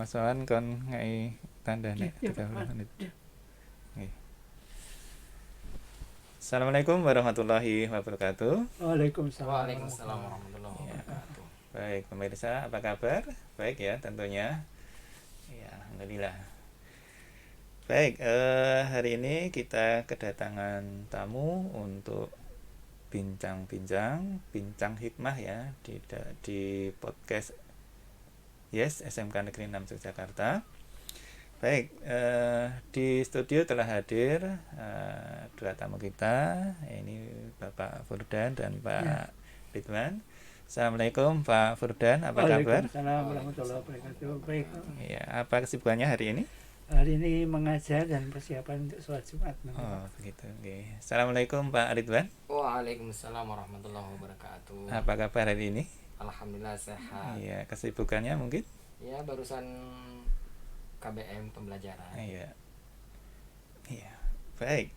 Mas Wawan kon ngai tanda nek Ya, 30 Pak. menit. Ya. Nggih. Assalamualaikum warahmatullahi wabarakatuh. Waalaikumsalam Waalaikumsalam warahmatullahi warahmatullahi Ya, wabarakatuh. baik pemirsa, apa kabar? Baik ya tentunya. Ya, alhamdulillah. Baik, hari ini kita kedatangan tamu untuk bincang hikmah ya di podcast Yes SMK Negeri 6 Yogyakarta. Baik, di studio telah hadir dua tamu kita, ini Bapak Furdan dan Pak Ridwan. Assalamualaikum Pak Furdan, apa kabar? Waalaikumsalam warahmatullahi wabarakatuh. Baik. Ya, apa kesibukannya hari ini? Hari ini mengajar dan persiapan untuk sholat Jumat. Oh, begitu. Oke. Assalamualaikum Pak Ridwan. Waalaikumsalam warahmatullahi wabarakatuh. Apa kabar hari ini? Alhamdulillah sehat. Iya, kesibukannya mungkin? Ya barusan KBM pembelajaran. Iya. Iya. Baik.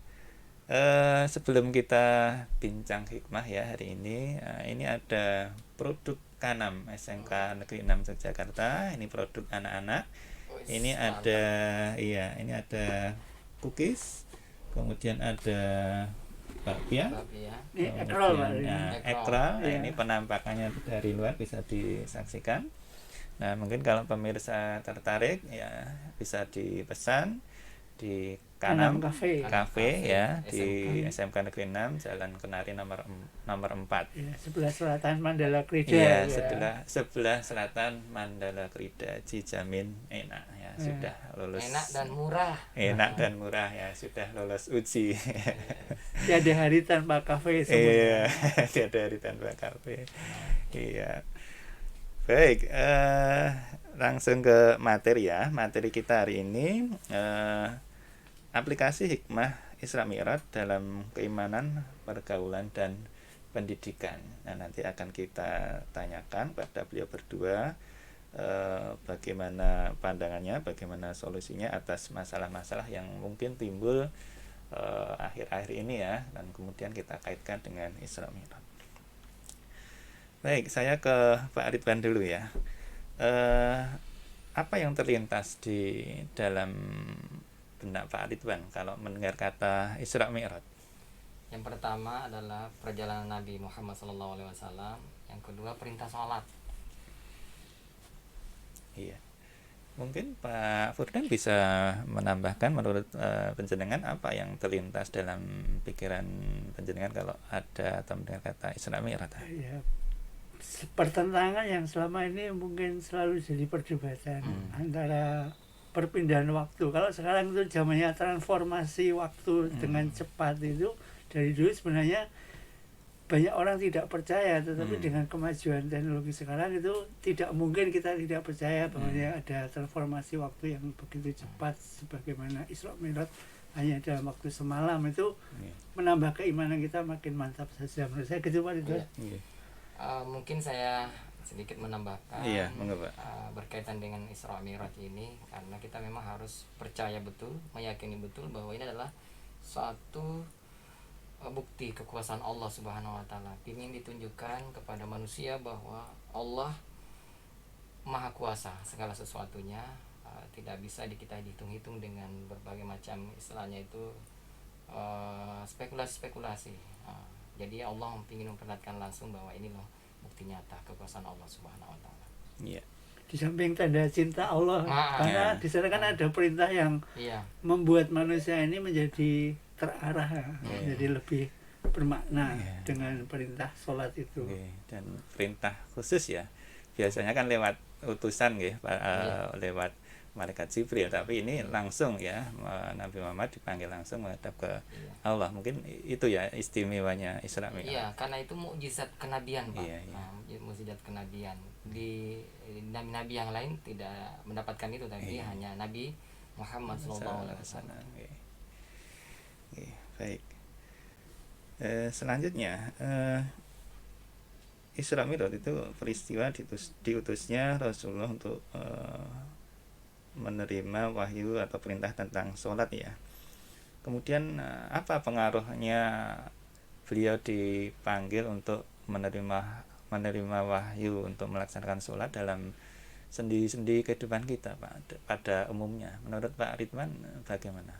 Sebelum kita bincang hikmah ya hari ini ada produk K6 SMK Negeri 6 Yogyakarta. Ini produk anak-anak. Ini Mantap. ada cookies, kemudian ada bakpia, Bakpia. Ini ekrol, Pak. ekral. Nah, Iya. ini penampakannya dari luar bisa disaksikan. Nah, mungkin kalau pemirsa tertarik ya bisa dipesan di Kanam Kanam Cafe. Cafe ya di SMK. SMK Negeri 6 Jalan Kenari nomor 4. Ya, sebelah selatan Mandala Krida. Iya, ya. sebelah selatan Mandala Krida, Cijamin enak ya, sudah lulus. Enak dan murah. Enak dan murah ya, sudah lolos uji. Tiada hari tanpa kafe Iya, semuanya. tiada hari tanpa kafe. Iya. Baik, langsung ke materi ya. Materi kita hari ini aplikasi hikmah Isra Mi'raj dalam keimanan, pergaulan dan pendidikan. Nah, nanti akan kita tanyakan pada beliau berdua bagaimana pandangannya, bagaimana solusinya atas masalah-masalah yang mungkin timbul akhir-akhir ini ya, dan kemudian kita kaitkan dengan Isra Mi'raj. Baik, saya ke Pak Ridwan dulu ya. Apa yang terlintas di dalam benak Pak Ridwan kalau mendengar kata Isra Mi'raj? Yang pertama adalah perjalanan Nabi Muhammad SAW. Yang kedua perintah sholat. Iya. Mungkin Pak Furdan bisa menambahkan menurut penjenengan apa yang terlintas dalam pikiran penjenengan kalau ada atau mendengar kata Isra Mi'raj? Ya, pertentangan yang selama ini mungkin selalu jadi perdebatan antara perpindahan waktu. Kalau sekarang itu zamannya transformasi waktu dengan cepat itu, dari dulu sebenarnya banyak orang tidak percaya, tetapi dengan kemajuan teknologi sekarang itu tidak mungkin kita tidak percaya bahwa ada transformasi waktu yang begitu cepat sebagaimana Isra Mi'raj hanya dalam waktu semalam. Itu menambah keimanan kita makin mantap saja menurut saya gitu Pak Ridwan. Iya. Mungkin saya sedikit menambahkan monggo, Pak. berkaitan dengan Isra Mi'raj ini, karena kita memang harus percaya betul, meyakini betul bahwa ini adalah suatu bukti kekuasaan Allah Subhanahu wa taala. Ingin ditunjukkan kepada manusia bahwa Allah Maha Kuasa segala sesuatunya, tidak bisa kita hitung-hitung dengan berbagai macam istilahnya itu spekulasi-spekulasi. Jadi Allah ingin memperlihatkan langsung bahwa ini loh bukti nyata kekuasaan Allah Subhanahu wa taala. Iya. Di samping tanda cinta Allah, karena di sana kan ada perintah yang Iya. membuat manusia ini menjadi terarah, jadi lebih bermakna dengan perintah sholat itu. Oke, dan perintah khusus ya. Biasanya kan lewat utusan ya, lewat malaikat Jibril, tapi ini langsung ya, Nabi Muhammad dipanggil langsung menghadap ke Allah. Mungkin itu ya istimewanya Isra Mi'raj. Iya, karena itu mukjizat kenabian, Pak. Iya. Mukjizat kenabian. Di nabi-nabi yang lain tidak mendapatkan itu, tapi hanya Nabi Muhammad SAW. Oke. Oke, baik. Selanjutnya Isra Mi'raj itu peristiwa diutusnya Rasulullah untuk menerima wahyu atau perintah tentang sholat ya. Kemudian apa pengaruhnya beliau dipanggil untuk menerima wahyu untuk melaksanakan sholat dalam sendi-sendi kehidupan kita Pak pada umumnya. Menurut Pak Ridwan bagaimana?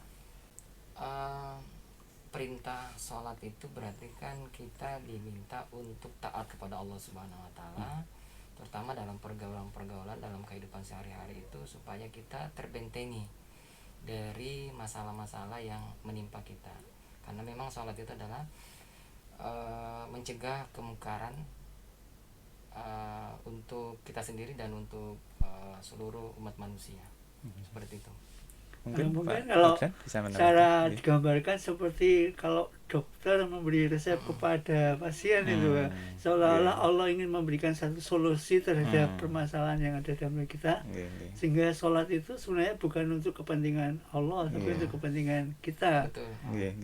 Perintah sholat itu berarti kan kita diminta untuk taat kepada Allah Subhanahu Wa Taala, terutama dalam pergaulan-pergaulan dalam kehidupan sehari-hari itu, supaya kita terbentengi dari masalah-masalah yang menimpa kita. Karena memang sholat itu adalah mencegah kemungkaran untuk kita sendiri dan untuk seluruh umat manusia. Seperti itu. Mungkin Pak kalau Ridwan bisa menambahkan? cara digambarkan seperti kalau dokter memberi resep kepada pasien itu, seolah-olah Allah ingin memberikan satu solusi terhadap permasalahan yang ada dalam diri kita, sehingga sholat itu sebenarnya bukan untuk kepentingan Allah, tapi untuk kepentingan kita. Betul.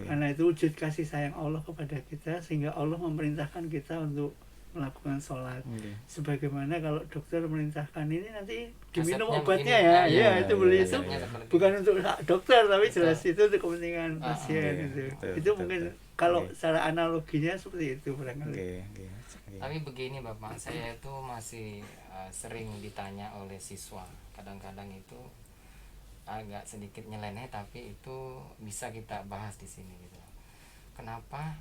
Karena itu wujud kasih sayang Allah kepada kita, sehingga Allah memerintahkan kita untuk melakukan sholat. Sebagaimana kalau dokter merintahkan ini nanti diminum Resepnya obatnya begini. ya, itu beli itu Resepnya seperti bukan untuk hak dokter, tapi Betul. jelas itu untuk kepentingan pasien itu. Itu mungkin kalau secara analoginya seperti itu barangkali. Tapi begini Bapak, saya itu masih sering ditanya oleh siswa. Kadang-kadang itu agak sedikit nyeleneh, tapi itu bisa kita bahas di sini gitu. Kenapa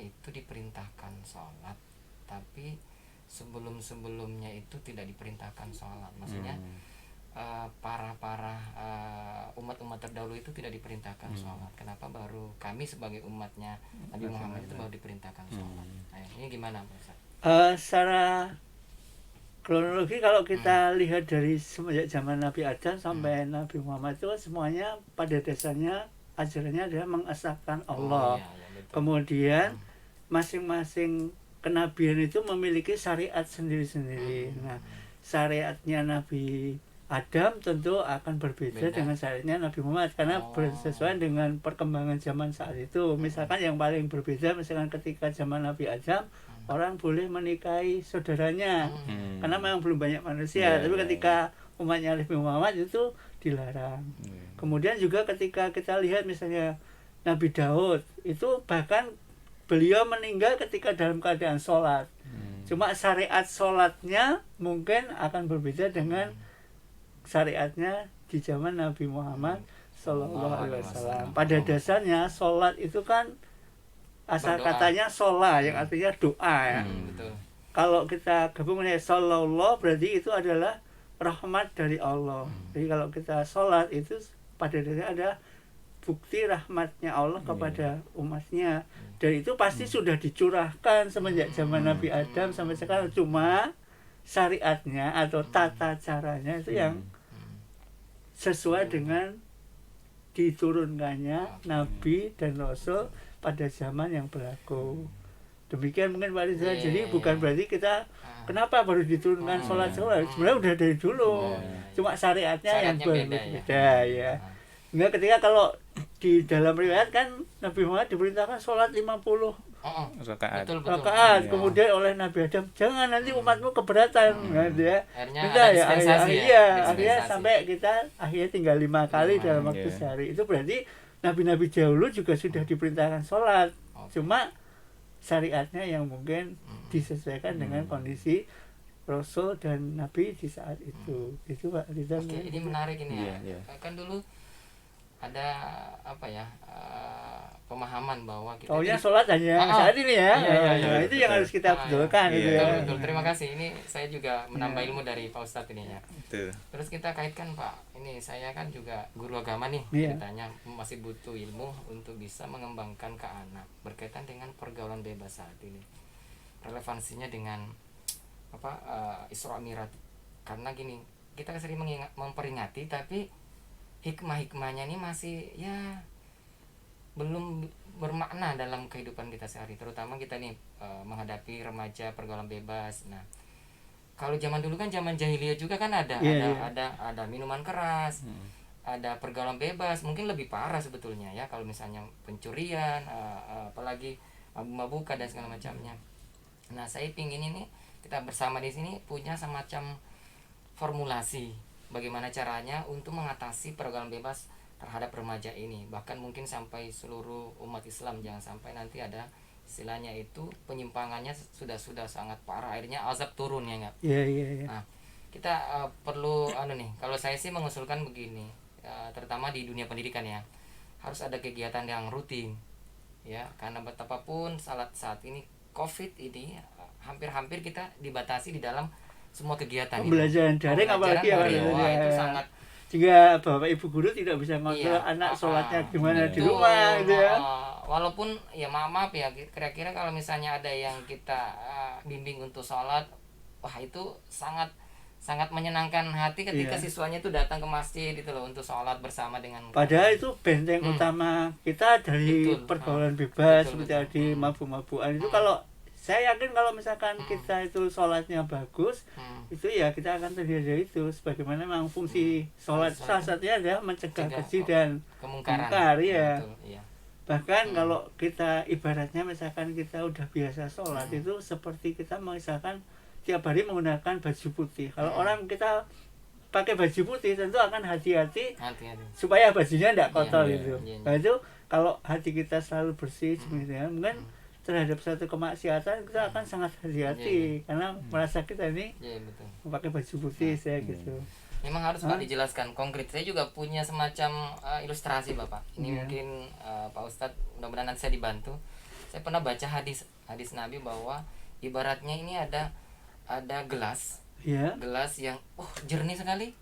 itu diperintahkan sholat, tapi sebelumnya itu tidak diperintahkan sholat? Maksudnya para umat-umat terdahulu itu tidak diperintahkan sholat. Kenapa baru kami sebagai umatnya Nabi Muhammad itu baru diperintahkan sholat? Nah, ini gimana Ustaz? Secara kronologi kalau kita lihat dari semenjak zaman Nabi Adam sampai Nabi Muhammad itu semuanya pada dasarnya ajarannya adalah mengesahkan Allah. Betul. Kemudian masing-masing kenabian itu memiliki syariat sendiri-sendiri. Nah, syariatnya Nabi Adam tentu akan berbeda dengan syariatnya Nabi Muhammad, karena bersesuaian dengan perkembangan zaman saat itu. Misalkan yang paling berbeda, misalkan ketika zaman Nabi Adam, orang boleh menikahi saudaranya, karena memang belum banyak manusia. Tapi ketika umatnya Nabi Muhammad itu dilarang. Kemudian juga ketika kita lihat misalnya Nabi Daud, itu bahkan beliau meninggal ketika dalam keadaan sholat. Cuma syariat sholatnya mungkin akan berbeda dengan syariatnya di zaman Nabi Muhammad Sallallahu Alaihi Wasallam. Pada dasarnya sholat itu kan asal Berdoa. katanya sholat yang artinya doa ya. Betul. Kalau kita gabung dengan Sallallahu berarti itu adalah rahmat dari Allah. Jadi kalau kita sholat itu pada dasarnya ada bukti rahmatnya Allah kepada umatnya, dan itu pasti sudah dicurahkan semenjak zaman Nabi Adam sampai sekarang. Cuma syariatnya atau tata caranya itu yang sesuai dengan diturunkannya Nabi dan Rasul pada zaman yang berlaku. Demikian mungkin Pak Rizal. Jadi bukan berarti kita kenapa baru diturunkan sholat, sebenarnya udah dari dulu. Cuma syariatnya yang berbeda ya. Nah, ketika kalau di dalam riwayat kan Nabi Muhammad diperintahkan sholat 50 rakaat. rakaat, kemudian oleh Nabi Adam, jangan nanti umatmu keberatan, gitu ya. Akhirnya sampai kita akhirnya tinggal 5 kali dalam waktu sehari. Itu berarti Nabi-Nabi dahulu juga sudah diperintahkan sholat, cuma syariatnya yang mungkin disesuaikan dengan kondisi Rasul dan Nabi di saat itu. Itu Pak Rizal. Oke, ini menarik ini ya. Kan dulu ada pemahaman bahwa kita sholat hanya saat ini ya. Itu yang harus kita betulkan gitu ya. Betul. Terima kasih. Ini saya juga menambah ilmu dari Pak Ustadz ini ya. Betul. Terus kita kaitkan Pak, ini saya kan juga guru agama nih, ceritanya masih butuh ilmu untuk bisa mengembangkan ke anak berkaitan dengan pergaulan bebas saat ini. Relevansinya dengan Isra Mi'raj. Karena gini, kita sering memperingati tapi hikmah-hikmahnya ini masih ya belum bermakna dalam kehidupan kita sehari, terutama kita nih menghadapi remaja pergaulan bebas. Nah, kalau zaman dulu kan zaman jahiliyah juga kan ada minuman keras, ada pergaulan bebas, mungkin lebih parah sebetulnya ya, kalau misalnya pencurian, apalagi mabuk-mabukan dan segala macamnya. Nah, saya pingin ini kita bersama di sini punya semacam formulasi bagaimana caranya untuk mengatasi pergaulan bebas terhadap remaja ini, bahkan mungkin sampai seluruh umat Islam. Jangan sampai nanti ada istilahnya itu penyimpangannya sudah sangat parah, akhirnya azab turun ya enggak? Iya. Nah, kita perlu nih, kalau saya sih mengusulkan begini, terutama di dunia pendidikan ya, harus ada kegiatan yang rutin ya, karena betapapun saat ini COVID ini hampir-hampir kita dibatasi di dalam semua kegiatan pembelajaran daring apalagi ya, itu sangat, jika bapak ibu guru tidak bisa ngontrol anak sholatnya gimana di rumah gitu ya. Walaupun ya maaf ya, kira-kira kalau misalnya ada yang kita bimbing untuk sholat, wah itu sangat menyenangkan hati ketika siswanya itu datang ke masjid itu loh untuk sholat bersama dengan padahal itu benteng utama kita dari pergaulan bebas seperti tadi mabuk-mabukan itu. Kalau saya yakin kalau misalkan kita itu sholatnya bagus, itu ya kita akan terhindar itu. Sebagaimana memang fungsi sholat salah satunya adalah mencegah keji dan kemungkar ya. Betul, iya. Bahkan kalau kita ibaratnya misalkan kita udah biasa sholat itu seperti kita misalkan tiap hari menggunakan baju putih. Kalau orang kita pakai baju putih tentu akan hati-hati supaya bajunya tidak kotor gitu. Nah itu kalau hati kita selalu bersih sebenarnya mungkin terhadap satu kemaksiatan kita akan sangat hati-hati karena merasa kita ini memakai baju putih saya gitu. Memang harus Pak dijelaskan konkret. Saya juga punya semacam ilustrasi Bapak. Ini mungkin Pak Ustadz mudah-mudahan nanti saya dibantu. Saya pernah baca hadis Nabi bahwa ibaratnya ini ada gelas. Gelas yang jernih sekali.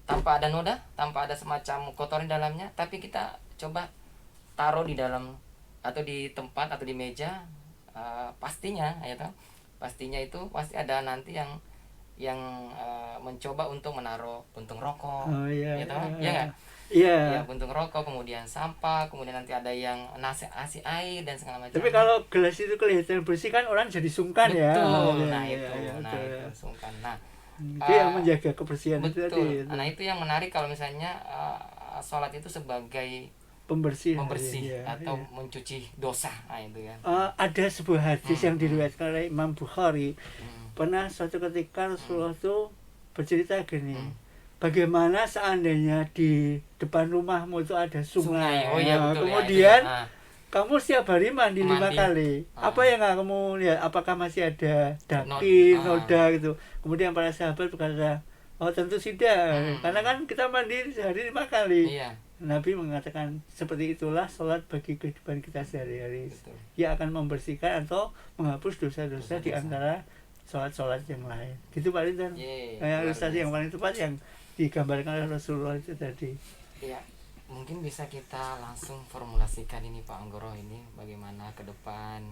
Tanpa ada noda, tanpa ada semacam kotor di dalamnya, tapi kita coba taruh di dalam atau di tempat atau di meja, pastinya itu pasti ada nanti yang mencoba untuk menaruh puntung rokok, puntung rokok, kemudian sampah, kemudian nanti ada yang nasi air dan segala macam. Tapi kalau gelas itu kelihatan bersih kan orang jadi sungkan. Betul, itu sungkan. Nah, itu yang menjaga kebersihan itu tadi. Nah itu yang menarik kalau misalnya sholat itu sebagai pembersih atau mencuci dosa, itu kan. Ada sebuah hadis yang diriwayatkan oleh Imam Bukhari. Pernah suatu ketika Rasulullah itu bercerita gini, bagaimana seandainya di depan rumahmu itu ada sungai. Kemudian kamu setiap hari mandi 5 kali. Apa yang kamu lihat? Apakah masih ada daki, noda gitu? Kemudian para sahabat berkata, tentu tidak, karena kan kita mandi sehari 5 kali. Nabi mengatakan seperti itulah sholat bagi kehidupan kita sehari-hari. Dia akan membersihkan atau menghapus dosa-dosa di antara sholat-sholat yang lain. Gitu Pak Rintan. Ilustrasi yang paling tepat yang digambarkan oleh Rasulullah itu tadi. Iya, mungkin bisa kita langsung formulasikan ini Pak Anggoro, ini bagaimana ke depan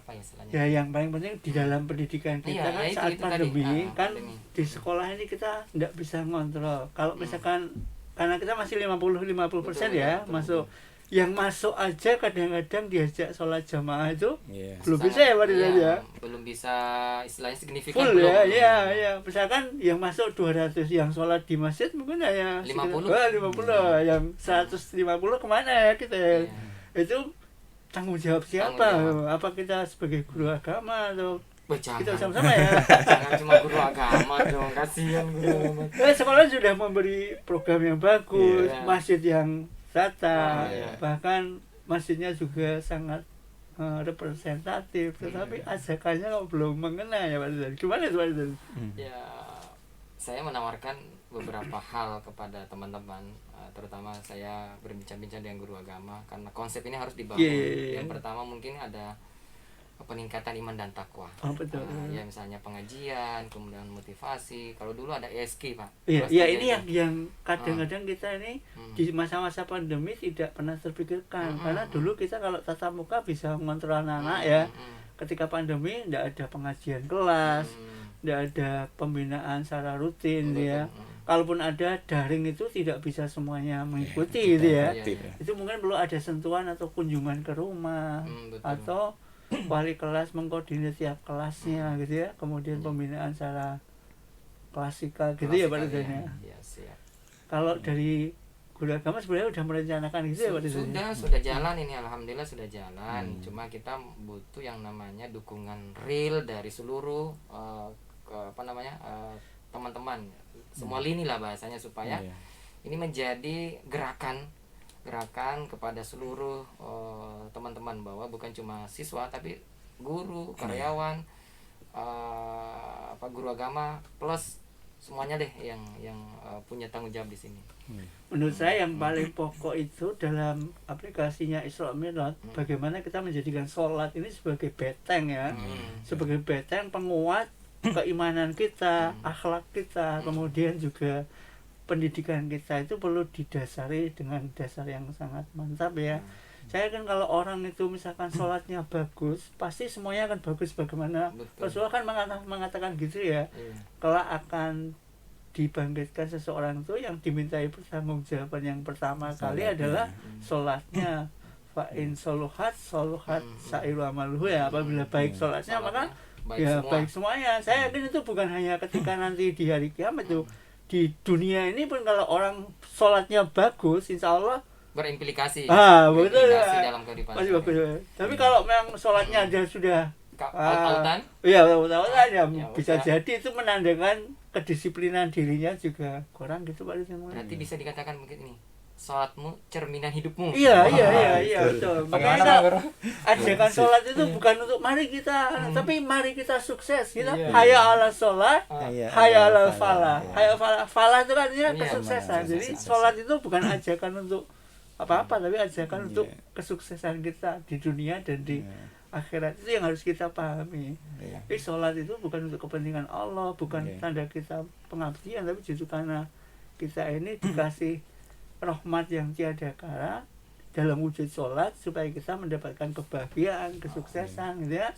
istilahnya. Ya yang paling penting di dalam pendidikan kita kan saat pandemi kan di sekolah ini kita tidak bisa ngontrol. Kalau misalkan karena kita masih 50% masuk. Yang masuk aja kadang-kadang diajak sholat jamaah itu belum bisa ya Pak Rizal ya. Belum bisa istilahnya signifikan. Full ya. Misalkan yang masuk 200 yang sholat di masjid mungkin hanya 50. Yang 150 kemana ya kita. Itu tanggung jawab siapa? Apa kita sebagai guru agama atau kita sama-sama ya? Jangan cuma guru agama dong, kasihan guru agama. Sekolah sudah memberi program yang bagus, masjid yang rata, bahkan masjidnya juga sangat representatif, tetapi ajakannya kok belum mengena ya Pak Rizal. Gimana itu Pak Rizal? Ya, saya menawarkan beberapa hal kepada teman-teman, terutama saya berbincang-bincang dengan guru agama, karena konsep ini harus dibangun. Yang pertama mungkin ada peningkatan iman dan takwa. Betul. Ya misalnya pengajian, kemudian motivasi. Kalau dulu ada ESG Pak. Iya ini yang kadang-kadang kita ini di masa-masa pandemi tidak pernah terpikirkan. Karena dulu kita kalau tatap muka bisa mengontrol anak-anak ya. Ketika pandemi tidak ada pengajian kelas, tidak ada pembinaan secara rutin ya. Kalaupun ada daring itu tidak bisa semuanya mengikuti gitu ya. Itu mungkin perlu ada sentuhan atau kunjungan ke rumah atau wali kelas mengkoordinir tiap kelasnya gitu ya, kemudian pembinaan secara klasikal gitu ya Pak Rizalnya. Kalau dari guru agama sebenarnya sudah merencanakan gitu ya Pak Rizalnya. Sudah jalan ini, alhamdulillah sudah jalan. Cuma kita butuh yang namanya dukungan real dari seluruh teman-teman, semua lini lah bahasanya, supaya ini menjadi gerakan kepada seluruh teman-teman, bahwa bukan cuma siswa tapi guru, karyawan, guru agama plus semuanya deh yang punya tanggung jawab di sini. Menurut saya yang paling pokok itu dalam aplikasinya Isra Mi'raj, bagaimana kita menjadikan sholat ini sebagai beteng ya, sebagai beteng penguat keimanan kita, akhlak kita, kemudian juga pendidikan kita itu perlu didasari dengan dasar yang sangat mantap ya. Saya kan kalau orang itu misalkan sholatnya bagus, pasti semuanya akan bagus. Bagaimana Rasulullah kan mengatakan gitu ya, kalau akan dibangkitkan seseorang itu yang dimintai pertanggungjawaban yang pertama kali adalah sholatnya. Fa in soluhat sa'iru amaluhu ya, apabila baik sholatnya maka ya baik semuanya. Saya yakin itu bukan hanya ketika nanti di hari kiamat itu, di dunia ini pun kalau orang sholatnya bagus, insya Allah berimplikasi. Betul ya. Dalam kehidupan. Tapi kalau memang sholatnya aja sudah autan, iya autan ya bisa jadi itu menandakan kedisiplinan dirinya juga kurang gitu Pak. Berarti bisa dikatakan mungkin ini sholatmu cerminan hidupmu. Iya betul. Makanya ajakan sholat itu bukan untuk mari kita, tapi mari kita sukses. Kita hayya ala sholat, hayya ala falah. Hayya falah itu kan artinya kesuksesan. Jadi sholat itu bukan ajakan untuk apa-apa, tapi ajakan untuk kesuksesan kita di dunia dan di akhirat. Itu yang harus kita pahami. Jadi sholat itu bukan untuk kepentingan Allah, bukan tanda kita pengabdian, tapi justru karena kita ini dikasih rahmat yang tiada kala dalam wujud sholat supaya kita mendapatkan kebahagiaan, kesuksesan gitu ya.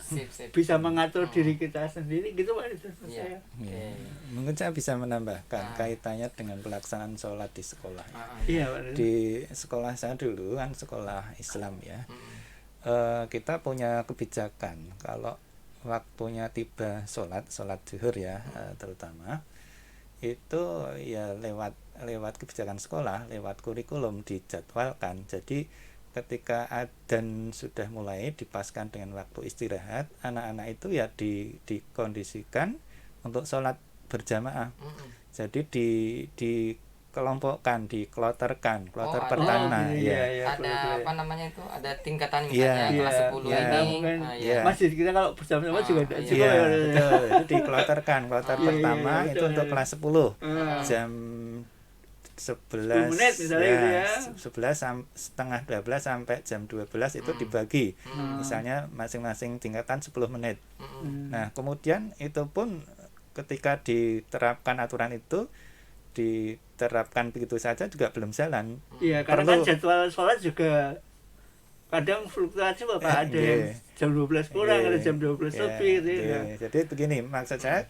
Bisa mengatur diri kita sendiri gitu Pak. Saya. Mungkin saya bisa menambahkan kaitannya dengan pelaksanaan sholat di sekolah. Iya Pak. Di sekolah saya dulu kan sekolah Islam ya. Kita punya kebijakan kalau waktunya tiba sholat zuhur ya, terutama itu ya lewat kebijakan sekolah, lewat kurikulum dijadwalkan. Jadi ketika adzan sudah mulai dipaskan dengan waktu istirahat, anak-anak itu ya dikondisikan untuk sholat berjamaah. Jadi dikelompokkan, dikloterkan, kloter pertama ada apa namanya itu, ada tingkatan misalnya kelas 10 ini. Masjid kita kalau bersama-sama juga ada. Betul. Itu dikloterkan, kloter pertama itu untuk kelas 10 jam 11 menit misalnya 11 setengah 12 sampai jam 12 itu dibagi. Misalnya masing-masing tingkatan 10 menit. Nah, kemudian itu pun ketika diterapkan aturan itu diterapkan begitu saja juga belum jalan. Iya, karena kan jadwal sholat juga kadang fluktuasi Bapak, ada yang jam 12 kurang, ada jam 12 lebih gitu ya. Jadi begini, maksud saya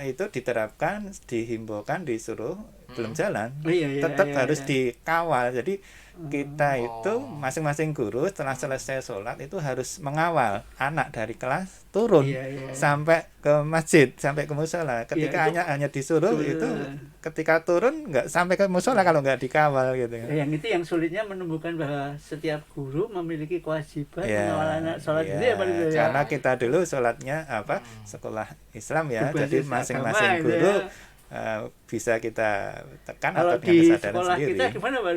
itu diterapkan, dihimbaukan, disuruh belum jalan, tetap harus dikawal. Jadi kita itu masing-masing guru setelah selesai sholat itu harus mengawal anak dari kelas turun sampai ke masjid, sampai ke mushola. Ketika hanya disuruh itu, ketika turun nggak sampai ke mushola kalau nggak dikawal gitu. Yang itu yang sulitnya menumbuhkan bahwa setiap guru memiliki kewajiban mengawal anak sholat itu ya Pak. Karena kita dulu sholatnya sekolah Islam ya, jadi masing-masing guru bisa kita tekan kalau atau dengan kesadaran sekolah sendiri. Kita gimana Pak?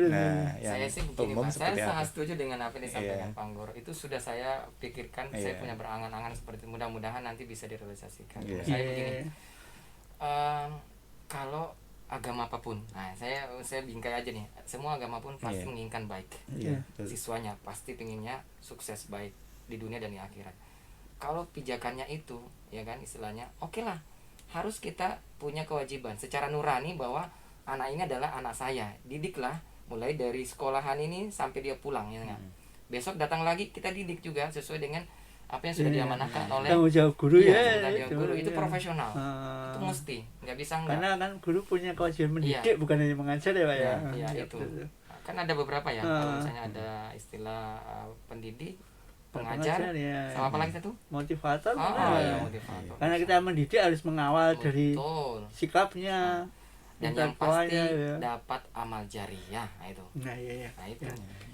Saya sih begini Pak, saya sangat setuju dengan apa yang disampaikan Pak Anggoro. Itu sudah saya pikirkan, saya punya berangan-angan seperti itu. Mudah-mudahan nanti bisa direalisasikan. Saya begini, kalau agama apapun, nah saya bingkai aja nih, semua agama pun pasti menginginkan baik. Siswanya pasti pinginnya sukses baik di dunia dan di akhirat. Kalau pijakannya itu, ya kan istilahnya, oke lah, harus kita punya kewajiban secara nurani bahwa anak ini adalah anak saya, didiklah mulai dari sekolahan ini sampai dia pulang ya kan. Besok datang lagi kita didik juga sesuai dengan apa yang sudah diamanahkan oleh tanggung jawab guru guru itu profesional. Itu mesti nggak bisa enggak. Karena kan guru punya kewajiban mendidik, bukan hanya mengajar ya Pak ya. Iya itu. Kan ada beberapa ya, kalau misalnya ada istilah pendidik, pengajar, sama apa lagi itu? Motivator. Motivator. Karena kita mendidik harus mengawal dari sikapnya dan yang pasti dapat amal jariah itu. Nah itu.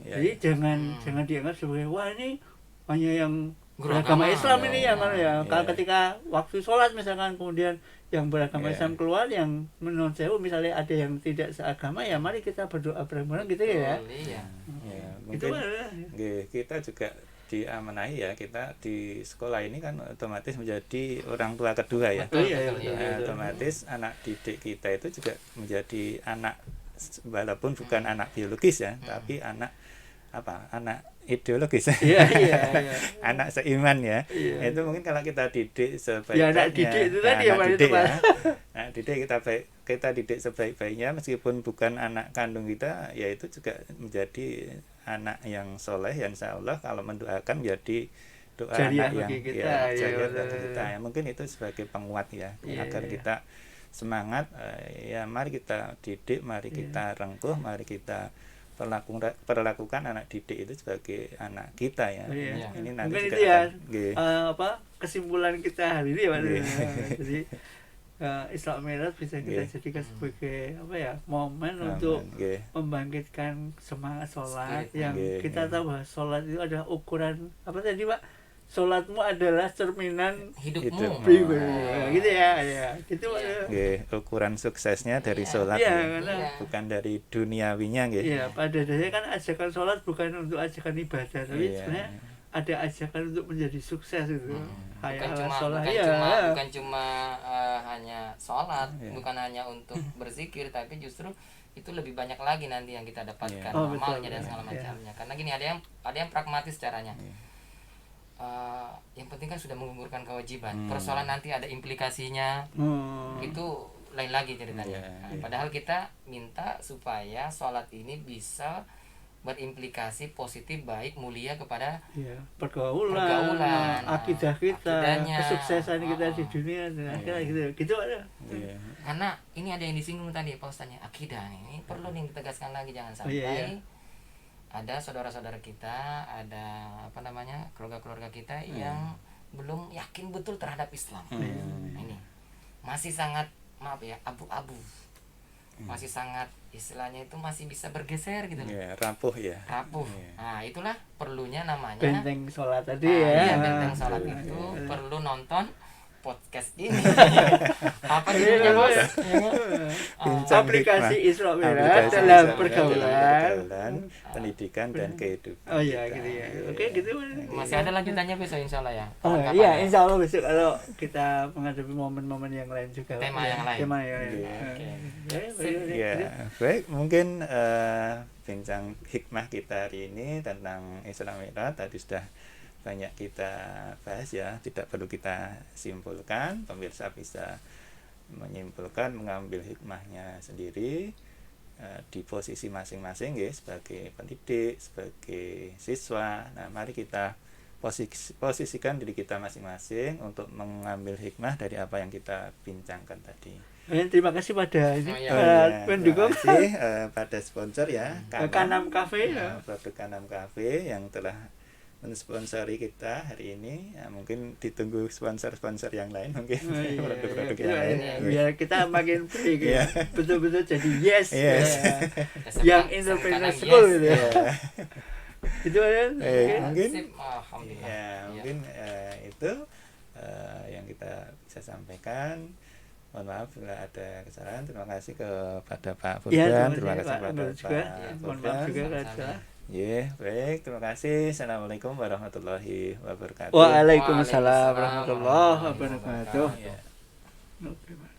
Ya. Jadi jangan dianggap sebagai wah ini hanya yang beragama Islam ini yang mana ya. Kalau ketika waktu sholat misalkan kemudian yang beragama Islam keluar, yang menurut saya misalnya ada yang tidak seagama, ya mari kita berdoa bareng-bareng gitu ya. Mungkin kita juga diamanahi ya, kita di sekolah ini kan otomatis menjadi orang tua kedua ya. Betul, Iya, betul, iya, iya. Otomatis anak didik kita itu juga menjadi anak, walaupun bukan anak biologis ya, tapi anak ideologis. Iya, iya, iya. Anak seiman ya. Iya. Itu mungkin kalau kita didik Ya, anak sebaik-baiknya. didik itu tadi ya, anak Pak, itu, didik Pak. ya. Nah, didik kita didik sebaik-baiknya, meskipun bukan anak kandung kita, ya itu juga menjadi anak yang soleh, yang insya Allah kalau mendoakan menjadi doa Jariah anak yang bagi kita, ya, ya, jariah betul. bagi kita. Ya, mungkin itu sebagai penguat ya, Iya, agar iya. kita semangat. Ya mari kita didik, mari Iya. kita rengkuh, mari kita perlakukan anak didik itu sebagai anak kita ya. Iya. Ini nanti Mungkin juga itu ya akan, nggih. kesimpulan kita hari ini ya, Pak. Iya. Jadi Isra Mi'raj bisa kita Iya. jadikan sebagai momen Aman, untuk nggih. membangkitkan semangat sholat. Spirit. Yang Nggih, kita nggih. tahu bahwa sholat itu ada ukuran apa tadi, Pak? Sholatmu adalah cerminan Hidupmu. Hidup. pribadi, gitu ya, ya. Gitu, Pak. Iya. Nggih, ukuran suksesnya dari Iya. sholat Iya, ya. karena Iya. Bukan dari duniawinya nggih. iya, pada dasarnya kan ajakan sholat bukan untuk ajakan ibadah, tapi Iya. sebenarnya ada ajakan untuk menjadi sukses itu. Hayya bukan ala cuma sholah, bukan iya. cuma bukan cuma hanya sholat, Iya. bukan hanya untuk berzikir, tapi justru itu lebih banyak lagi nanti yang kita dapatkan, Iya. Oh, betul, amalnya dan segala iya. macamnya. Karena gini, ada yang pragmatis caranya. Iya. Yang penting kan sudah menggugurkan kewajiban. Persoalan nanti ada implikasinya, itu lain lagi ceritanya. Iya, Nah, iya. padahal kita minta supaya sholat ini bisa berimplikasi positif, baik, mulia kepada Iya, pergaulan, Pergaulan, akidah kita, akidahnya. kesuksesan kita di dunia dan akhirat gitu. Gitu ada. Iya. karena ini ada yang disinggung tadi Pak Ustaznya, akidah nih. Ini perlu nih ditegaskan lagi, jangan Oh, sampai iya, iya. ada saudara-saudara kita, ada keluarga-keluarga kita yang belum yakin betul terhadap Islam. Nah, ini masih sangat, maaf ya, abu-abu. Masih sangat, istilahnya itu masih bisa bergeser gitu loh. Iya, rapuh ya. Rapuh. Iya. Nah, itulah perlunya namanya Benteng sholat tadi Nah, ya. iya, benteng sholat Iya, itu iya. perlu nonton podcast ini. Apa judulnya, Bos? Bincang Aplikasi hikmah. Isra Mi'raj Aplikasi dalam Isra Mi'raj pergaulan. dalam pergaulan, pendidikan dan kehidupan. Oh iya, kita. gitu ya. Oke, gitu. Masih ada lanjutannya besok insya Allah ya. Oh Kapan iya, ya? insya Allah besok kalau kita menghadapi momen-momen yang lain juga. Tema yang lain. Tema yang lain. Iya. Oke. Ya, baik, mungkin bincang hikmah kita hari ini tentang Isra Mi'raj tadi sudah banyak kita bahas ya, tidak perlu kita simpulkan, pemirsa bisa menyimpulkan, mengambil hikmahnya sendiri di posisi masing-masing ya, sebagai pendidik, sebagai siswa. Nah, mari kita posisikan diri kita masing-masing untuk mengambil hikmah dari apa yang kita bincangkan tadi. Terima kasih pada ini, Oh, iya. pendukung Terima kasih pada sponsor ya, Kanam Cafe. produk Kanam Cafe yang telah mensponsori kita hari ini. Ya, mungkin ditunggu sponsor-sponsor yang lain mungkin, Oh, iya, produk-produk iya, yang lain. iya. Biar kita makin baik Iya. ya. Betul-betul jadi yes, Yes. ya. SMK Yang SMK entrepreneur yes. school gitu ya. Ya, Itu ya. mungkin Sip, alhamdulillah. ya, Iya. mungkin itu yang kita bisa sampaikan. Mohon maaf bila ada kesalahan. Terima kasih kepada Pak Furdan. Terima kasih kepada Menurut juga. Pak Mohon maaf juga Furdan. kalau salah. Ya, baik, terima kasih. Assalamualaikum warahmatullahi wabarakatuh. Waalaikumsalam Waalaikumsalam warahmatullahi warahmatullahi wabarakatuh. Ya. Oke, Pak.